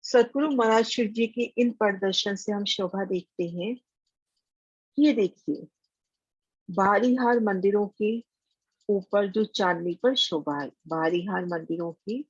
सतगुरु महाराज शिव जी के इन प्रदर्शन से हम शोभा देखते हैं। ये देखिए, बाहरी हार मंदिरों के ऊपर जो चांदनी पर शोभा है, बाहरी हार मंदिरों की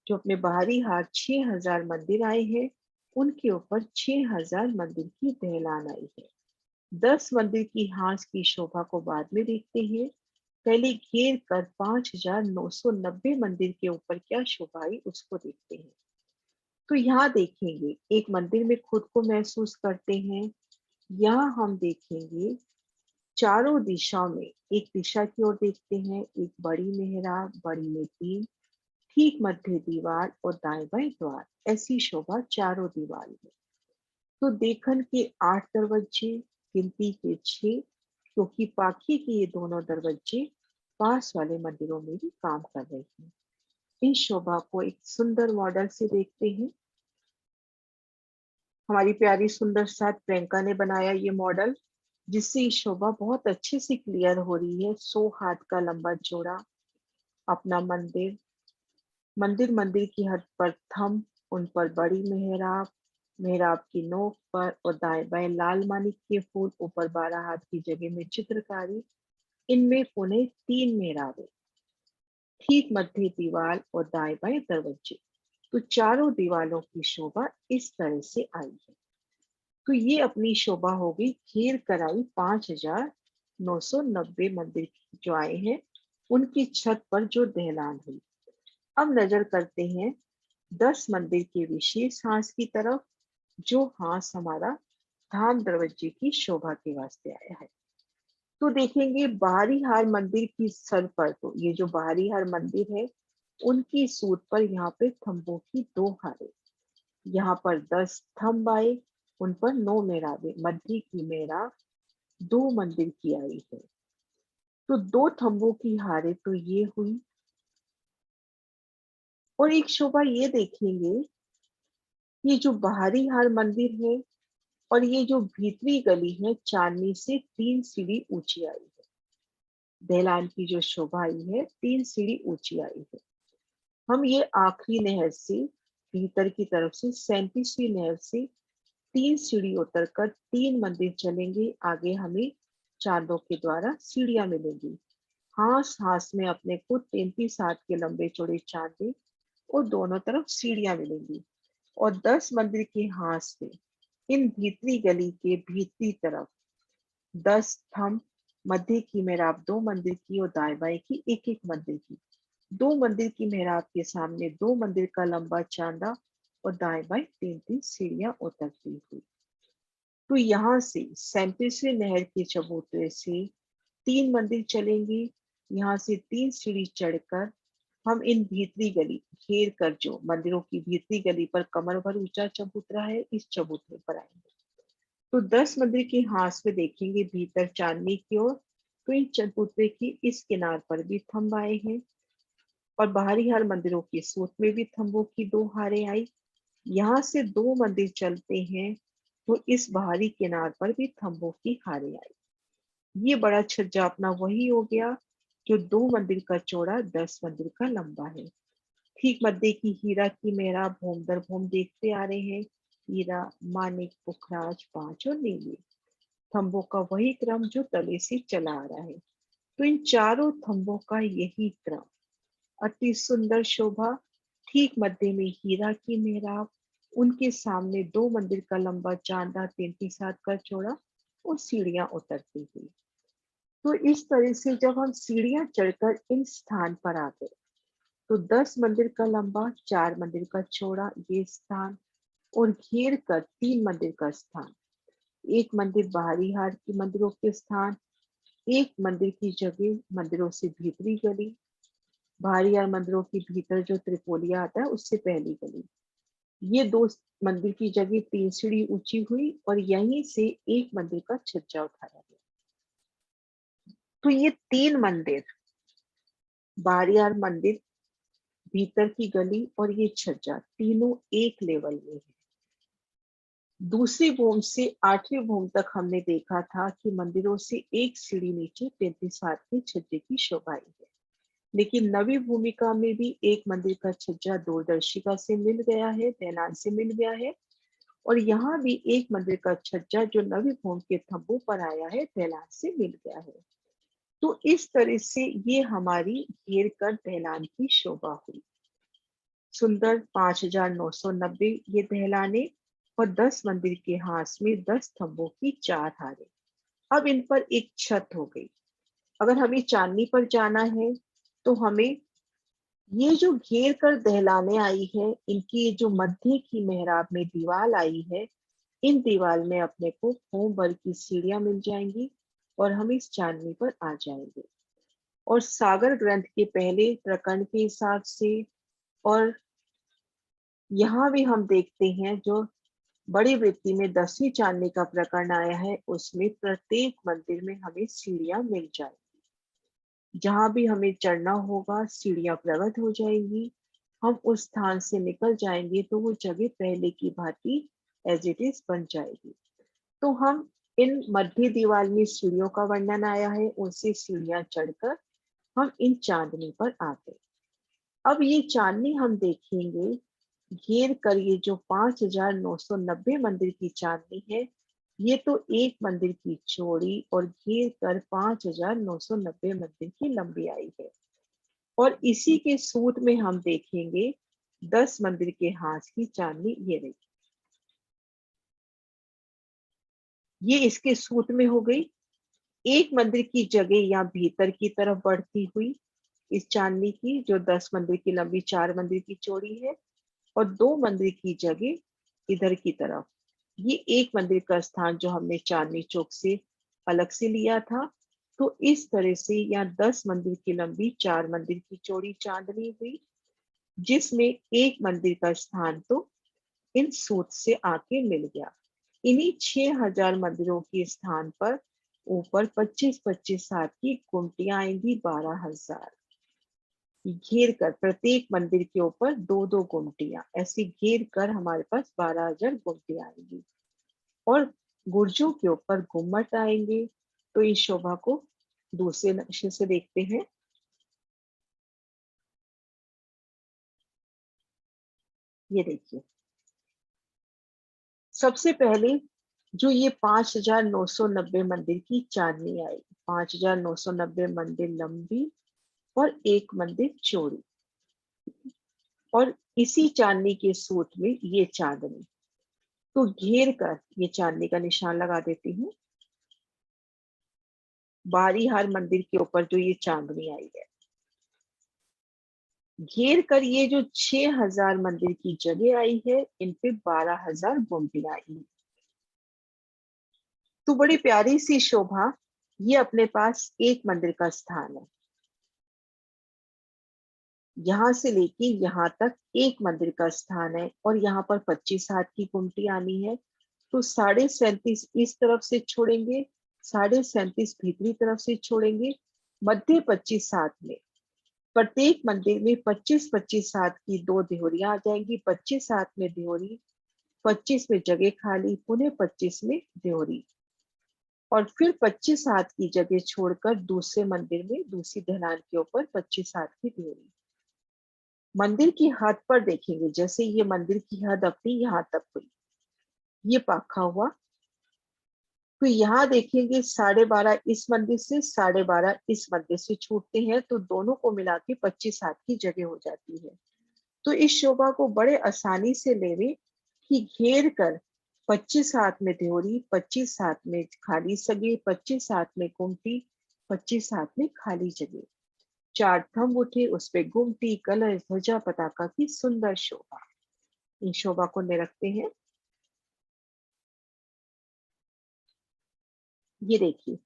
जो अपने बाहरी हार 6000 मंदिर आए हैं, उनके ऊपर 6000 मंदिर की दहलान आई है। 10 मंदिर की हास की शोभा को बाद में देखते हैं। पहले घेर कर 5990 मंदिर के ऊपर क्या शोभा आई उसको देखते हैं। तो यहाँ देखेंगे, एक मंदिर में खुद को महसूस करते हैं। यहाँ हम देखेंगे चारों दिशाओं में, एक दिशा की ओर देखते हैं, एक बड़ी मेहराब, बड़ी में 3, ठीक मध्य दीवार और दाएं बाएं द्वार, ऐसी शोभा चारों दीवार में। तो देखन के 8 दरवाजे, गिनती के 6, क्योंकि पाखी के ये दोनों दरवाजे पास वाले मंदिरों में भी काम कर रहे हैं। इस शोभा को एक सुंदर मॉडल से देखते हैं। हमारी प्यारी सुंदर साथ प्रियंका ने बनाया ये मॉडल, जिससे ये शोभा बहुत अच्छे से क्लियर हो रही है। 100 हाथ का लंबा चौड़ा अपना मंदिर, मंदिर की हद पर थंब, उन पर बड़ी मेहराब, मेहराब की नोक पर और दाएं बाएं लाल मानिक के फूल, ऊपर 12 हाथ की जगह में चित्रकारी, इनमें पुनः 3 मेहराबें, ठीक मध्य दीवार और दाएं बाएं दरवाजे। तो चारों दीवारों की शोभा इस तरह से आई है। तो ये अपनी शोभा हो गई घेर कराई 5990 मंदिर जो आए हैं, उनकी छत पर जो दहलान हुई। अब नजर करते हैं 10 मंदिर के विशेष हांस की तरफ, जो हांस हमारा धाम दरवाजे की शोभा के वास्ते आया है। तो देखेंगे बाहरी हार मंदिर की सर पर, तो ये जो बाहरी हार मंदिर है, उनकी सूत पर यहाँ पे थंबों की 2 हारें, यहाँ पर 10 थंब आए, उन पर 9 मेहराबें, मध्य की मेहराब 2 मंदिर की आई है। तो 2 थंबों की हारें तो ये हुई। और एक शोभा ये देखेंगे, ये जो बाहरी हार मंदिर है और ये जो भीतरी गली है, चांदनी से 3 सीढ़ी ऊंची आई है। दहलान की जो शोभा आई है 3 सीढ़ी ऊंची आई है। हम ये आखिरी नहर से भीतर की तरफ से 37वीं नहर से 3 सीढ़ी उतर कर 3 मंदिर चलेंगे। आगे हमें चांदों के द्वारा सीढ़ियां मिलेंगी। हास हास में अपने को 33 हाथ के लंबे चौड़े चांदे और दोनों तरफ सीढ़ियां मिलेंगी। और 10 मंदिर के हास में इन भीतरी गली के भीतरी तरफ 10 थंब, मध्य की मेहराब 2 मंदिर की और दाएं बाएं की एक एक मंदिर की। 2 मंदिर की मेहराब के सामने 2 मंदिर का लंबा चांदा और दाएं बाएं 3 सीढ़ियां उतरती हुई। तो यहाँ से 37वें नहर के चबूतरे से 3 मंदिर चलेंगे। यहाँ से 3 सीढ़ी चढ़कर हम इन भीतरी गली घेर कर, जो मंदिरों की भीतरी गली पर कमर भर ऊंचा चबूतरा है, इस चबूतरे पर आएंगे। तो 10 मंदिर के हास में देखेंगे भीतर चांदनी की ओर, तो इन चबूतरे की इस किनार पर भी थंब आए हैं। और बाहरी हार मंदिरों की सूत में भी थंबों की 2 हारें आई। यहाँ से 2 मंदिर चलते हैं तो इस बाहरी किनार पर भी थंबों की हारें आई। ये बड़ा छज्जा अपना वही हो गया जो 2 मंदिर का चौड़ा 10 मंदिर का लंबा है। ठीक मध्य की हीरा की मेहराब भूम दर भूम देखते आ रहे हैं। हीरा, मानिक, पुखराज, पांच और नीले थंबों का वही क्रम जो तले से चला आ रहा है। तो इन चारों थंबों का यही क्रम, अति सुंदर शोभा। ठीक मध्य में हीरा की मेहराब, उनके सामने 2 मंदिर का लंबा चांदा 33 हाथ का चौड़ा और सीढ़ियां उतरती हुई। तो इस तरह से जब हम सीढ़ियां चढ़कर इन स्थान पर आ गए, तो 10 मंदिर का लंबा, 4 मंदिर का चौड़ा ये स्थान, और घेर कर 3 मंदिर का स्थान, एक मंदिर बाहरी हाट की मंदिरों के स्थान, एक मंदिर की जगह मंदिरों से भीतरी गली, बाहरी हाट मंदिरों के भीतर जो त्रिपोलिया आता है उससे पहली गली, ये 2 मंदिर की जगह 3 सीढ़ी ऊंची हुई और यहीं से एक मंदिर का छज्जा उठाया गया। तो ये 3 मंदिर, बाहरी हाट मंदिर, भीतर की गली और ये छज्जा, तीनों एक लेवल में है। दूसरी भूम से 8वीं भूम तक हमने देखा था कि मंदिरों से एक सीढ़ी नीचे 33 हाथ के छज्जे की शोभा है। लेकिन नवी भूमिका में भी एक मंदिर का छज्जा दूरदर्शिका से मिल गया है, ढलान से मिल गया है। और यहाँ भी एक मंदिर का छज्जा जो नवी भूमि के थंबों पर आया है, ढलान से मिल गया है। तो इस तरह से ये हमारी घेर कर ढलान की शोभा हुई। सुंदर 5,990 ये दहलाने और 10 मंदिर के हाथ में 10 थंबों की 4 हारे। अब इन पर एक छत हो गई। अगर हमें चांदनी पर जाना है तो हमें ये जो घेर कर दहलाने आई है, इनकी जो मध्य की मेहराब में दीवार आई है, इन दीवार में अपने को होम भर की सीढ़ियां मिल जाएंगी और हम इस चांदनी पर आ जाएंगे। और सागर ग्रंथ के पहले प्रकरण के हिसाब से और यहाँ भी हम देखते हैं जो बड़ी वृत्ति में 10वीं चांदनी का प्रकरण आया है, उसमें प्रत्येक मंदिर में हमें सीढ़ियां मिल जाएंगी। जहां भी हमें चढ़ना होगा सीढ़ियां प्रकट हो जाएंगी। हम उस स्थान से निकल जाएंगे तो वो जगह पहले की भांति एज इट इज बन जाएगी। तो हम इन मध्य दीवार में सीढ़ियों का वर्णन आया है, उनसे सीढ़ियां चढ़कर हम इन चांदनी पर आ गए। अब ये चांदनी हम देखेंगे घेर कर, ये जो 5,990 मंदिर की चांदनी है, ये तो एक मंदिर की चौड़ी और घेर कर 5,990 मंदिर की लंबी आई है। और इसी के सूत में हम देखेंगे 10 मंदिर के हाथ की चांदनी, ये रही। ये इसके सूत में हो गई। एक मंदिर की जगह या भीतर की तरफ बढ़ती हुई इस चांदनी की, जो 10 मंदिर की लंबी 4 मंदिर की चौड़ी है, और 2 मंदिर की जगह इधर की तरफ। ये एक मंदिर का स्थान जो हमने चांदनी चौक से अलग से लिया था। तो इस तरह से यहाँ 10 मंदिर की लंबी 4 मंदिर की चौड़ी चांदनी हुई, जिसमें एक मंदिर का स्थान तो इन सूत से आके मिल गया। इन्हीं 6,000 मंदिरों के स्थान पर ऊपर 25-25 हाथ की गुमटियां आएंगी, 12,000 घेर कर। प्रत्येक मंदिर के ऊपर 2-2 गुमटियां, ऐसे घेर कर हमारे पास 12,000 गुमटियां आएंगी। और गुर्जों के ऊपर गुम्मट आएंगे। तो इस शोभा को दूसरे नक्शे से देखते हैं। ये देखिए, सबसे पहले जो ये 5,990 मंदिर की चांदनी आई, 5,990 मंदिर लंबी और एक मंदिर चौड़ी, और इसी चांदनी के सूत में ये चांदनी। तो घेर कर ये चांदनी का निशान लगा देती हूँ। बारी हार मंदिर के ऊपर जो ये चांदनी आई है, घेर कर ये जो 6,000 मंदिर की जगह आई है, इन पे 12,000 गुमटियां आई है। तो बड़ी प्यारी सी शोभा, ये अपने पास एक मंदिर का स्थान है। यहाँ से लेके यहाँ तक एक मंदिर का स्थान है, और यहाँ पर 25 हाथ की गुमटी आनी है। तो 37.5 इस तरफ से छोड़ेंगे, 37.5 भीतरी तरफ से छोड़ेंगे, मध्य 25 हाथ में। प्रत्येक मंदिर में 25-25 हाथ की 2 देहरियां आ जाएंगी, 25 हाथ में देहरी, 25 में जगह खाली, पुनः 25 में देहरी। और फिर 25 हाथ की जगह छोड़कर दूसरे मंदिर में दूसरी ढलान के ऊपर 25 हाथ की देहरी। मंदिर की हद पर देखेंगे, जैसे ये मंदिर की हद अपनी यहाँ तक हुई, ये पाखा हुआ। तो यहाँ देखेंगे 12.5 इस मंदिर से, 12.5 इस मंदिर से छूटते हैं, तो दोनों को मिला के 25 हाथ की जगह हो जाती है। तो इस शोभा को बड़े आसानी से लेवे कि घेर कर 25 हाथ में देहरी, 25 हाथ में खाली सगे, 25 हाथ में गुमटी, 25 हाथ में खाली जगह, 4 थंब उठे, उस पे गुमटी, कलश, ध्वजा, पताका की सुंदर शोभा। इन शोभा को निरखते हैं। ये देखिए,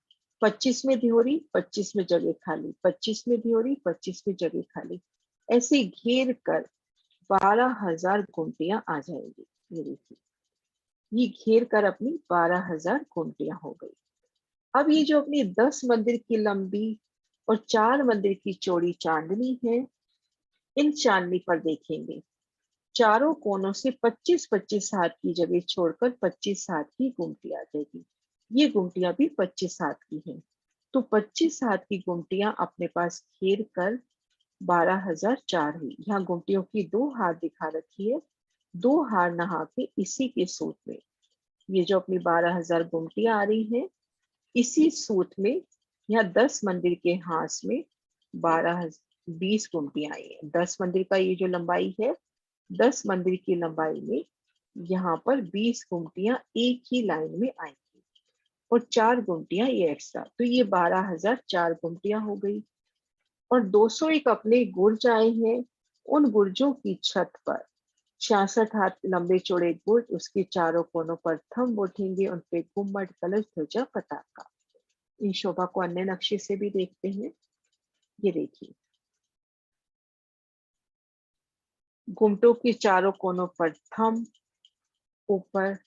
25 में देहरी, 25 में जगह खाली, 25 में देहरी, 25 में जगह खाली, ऐसे घेर कर 12,000 गुमटियां आ जाएंगी। ये देखिए, ये घेर कर अपनी 12,000 गुमटियां हो गई। अब ये जो अपनी 10 मंदिर की लंबी और 4 मंदिर की चौड़ी चांदनी है, इन चांदनी पर देखेंगे चारों कोनों से 25-25 हाथ की जगह छोड़कर 25 हाथ की गुमटी आ जाएगी। ये गुमटियां भी 25 हाथ की हैं। तो 25 हाथ की गुमटियां अपने पास घेर कर 12,004 हुई। यहाँ गुमटियों की 2 हार दिखा रखी है, 2 हार नहा के इसी के सूत में, ये जो अपनी 12,000 गुमटियां आ रही हैं, इसी सूत में यहाँ 10 मंदिर के हाथ में 20 गुमटियां आई है। 10 मंदिर का ये जो लंबाई है, 10 मंदिर की लंबाई में यहाँ पर 20 गुमटियां एक ही लाइन में आएंगी और 4 गुमटियां ये एक्स्ट्रा, तो ये 12,004 गुमटियां हो गई। और 201 अपने गुर्ज आए हैं। उन गुर्जों की छत पर 66 हाथ लंबे चौड़े गुर्ज, उसके चारों कोनों पर थंब उठेंगे, उन पे गुम्मट, कलश, ध्वजा, पताका। इन शोभा को अन्य नक्शे से भी देखते हैं। ये देखिए, गुम्मटों के चारों कोनों पर थंब, ऊपर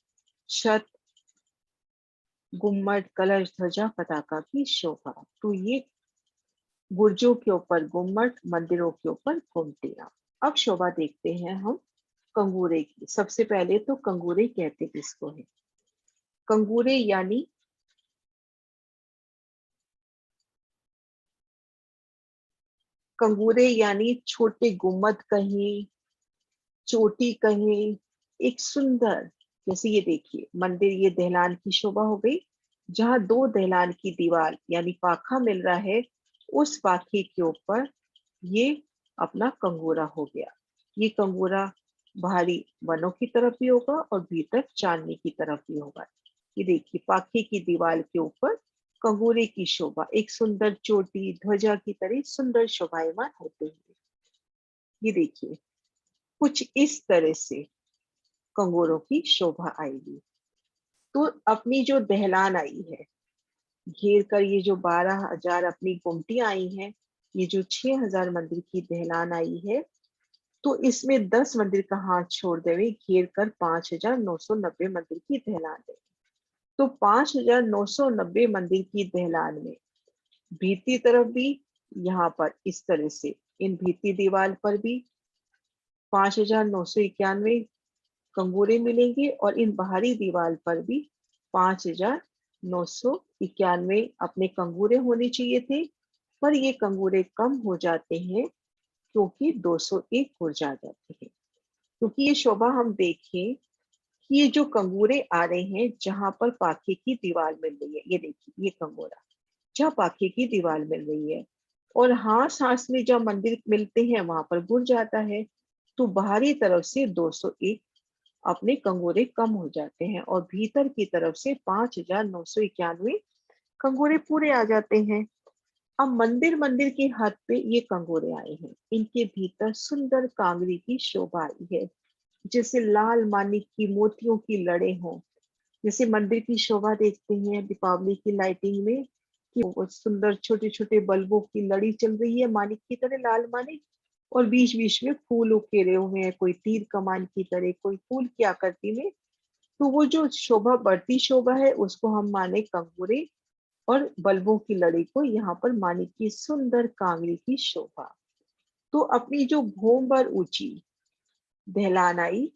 छत, गुम्मट, कलश, ध्वजा, पताका की शोभा। तो ये बुर्जों के ऊपर गुम्मट, मंदिरों के ऊपर गुमटियां। अब शोभा देखते हैं हम कंगूरे की। सबसे पहले तो कंगूरे कहते किसको है? कंगूरे यानी छोटे गुम्मद कहें, चोटी कहें, एक सुंदर, जैसे ये देखिए मंदिर, ये दहलान की शोभा हो गई। जहां 2 दहलान की दीवार यानी पाखा मिल रहा है, उस पाखे के ऊपर ये अपना कंगूरा हो गया। ये कंगूरा बाहरी वनों की तरफ भी होगा और भीतर चांदनी की तरफ भी होगा। ये देखिए पाखे की दीवार के ऊपर कंगूरे की शोभा, एक सुंदर चोटी ध्वजा की तरह सुंदर शोभायमान होते हुए। ये देखिए कुछ इस तरह से कंगोरों की शोभा आएगी। तो अपनी जो दहलान आई है, घेर कर ये जो 12,000 अपनी गुमटियां आई हैं, ये जो 6,000 मंदिर की दहलान आई है, तो इसमें 10 मंदिर का हाथ छोड़ देवे, घेर कर 5,990 मंदिर की दहलान है। तो 5,990 मंदिर की दहलान में भीती तरफ भी, यहाँ पर इस तरह से इन भीती दीवार पर भी 5,991 कंगूरे मिलेंगे और इन बाहरी दीवार पर भी 5,991 अपने कंगूरे होने चाहिए थे, पर ये कंगूरे कम हो जाते हैं क्योंकि 201 गुर्ज आ जाते हैं। क्योंकि ये शोभा हम देखें कि ये जो कंगूरे आ रहे हैं, जहां पर पाखे की दीवार मिल रही है, ये देखिए ये कंगूरा जहाँ पाखे की दीवार मिल रही है, और हास हास में जब मंदिर मिलते हैं वहां पर गुर्ज आता है, तो बाहरी तरफ से 201 अपने कंगोरे कम हो जाते हैं और भीतर की तरफ से 5,991 कंगोरे पूरे आ जाते हैं। अब मंदिर मंदिर की हद पे ये कंगोरे आए हैं, इनके भीतर सुंदर कांगरी की शोभा आई है, जैसे लाल मानिक की मोतियों की लड़े हों। जैसे मंदिर की शोभा देखते हैं दीपावली की लाइटिंग में कि वो सुंदर छोटे छोटे बल्बों की लड़ी चल रही है मानिक की तरह, लाल मानिक, और बीच बीच में फूल उकेरे हुए हैं, कोई तीर कमान की तरह, कोई फूल की आकृति में। तो वो जो शोभा, बढ़ती शोभा है, उसको हम माने कंगूरे, और बल्बों की लड़ी को यहाँ पर माने की सुंदर कांगड़ी की शोभा। तो अपनी जो भूम भर ऊंची दहलान आई,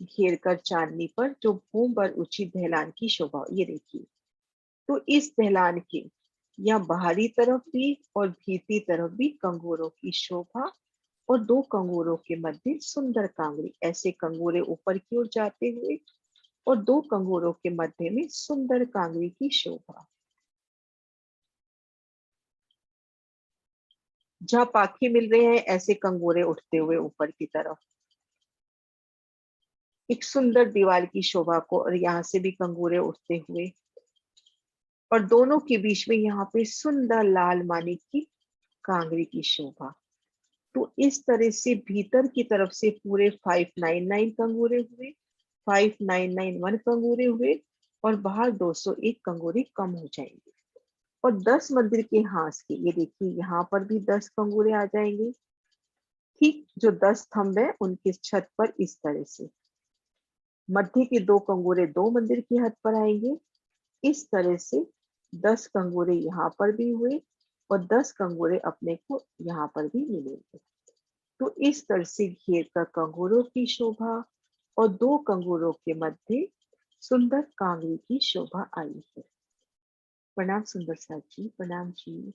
घेर कर चांदनी पर जो भूम भर ऊंची दहलान की शोभा, ये देखिए। तो इस दहलान के यहाँ बाहरी तरफ भी और भीतरी तरफ भी कंगूरों की शोभा, और 2 कंगूरों के मध्य सुंदर कांगड़ी, ऐसे कंगूरे ऊपर की ओर जाते हुए और 2 कंगूरों के मध्य में सुंदर कांगड़ी की शोभा। जहाँ पाखे मिल रहे हैं, ऐसे कंगूरे उठते हुए ऊपर की तरफ एक सुंदर दीवार की शोभा को, और यहाँ से भी कंगूरे उठते हुए, और दोनों के बीच में यहाँ पे सुंदर लाल मानिक की कांगड़ी की शोभा। तो इस तरह से भीतर की तरफ से पूरे 599 कंगूरे हुए, 5,991 कंगूरे हुए, और बाहर 201 कंगूरे कम हो जाएंगे। और 10 मंदिर के हाथ के, ये देखिए यहाँ पर भी 10 कंगूरे आ जाएंगे। ठीक जो 10 थंब है उनकी छत पर इस तरह से मध्य के 2 कंगूरे 2 मंदिर की हद पर आएंगे। इस तरह से 10 कंगूरे यहाँ पर भी हुए और 10 कंगूरे अपने को यहाँ पर भी मिलेंगे। तो इस तरह से घेर कर कंगूरों की शोभा और 2 कंगूरों के मध्य सुंदर कांगड़ी की शोभा आई है। प्रणाम सुंदर साथ जी, प्रणाम जी।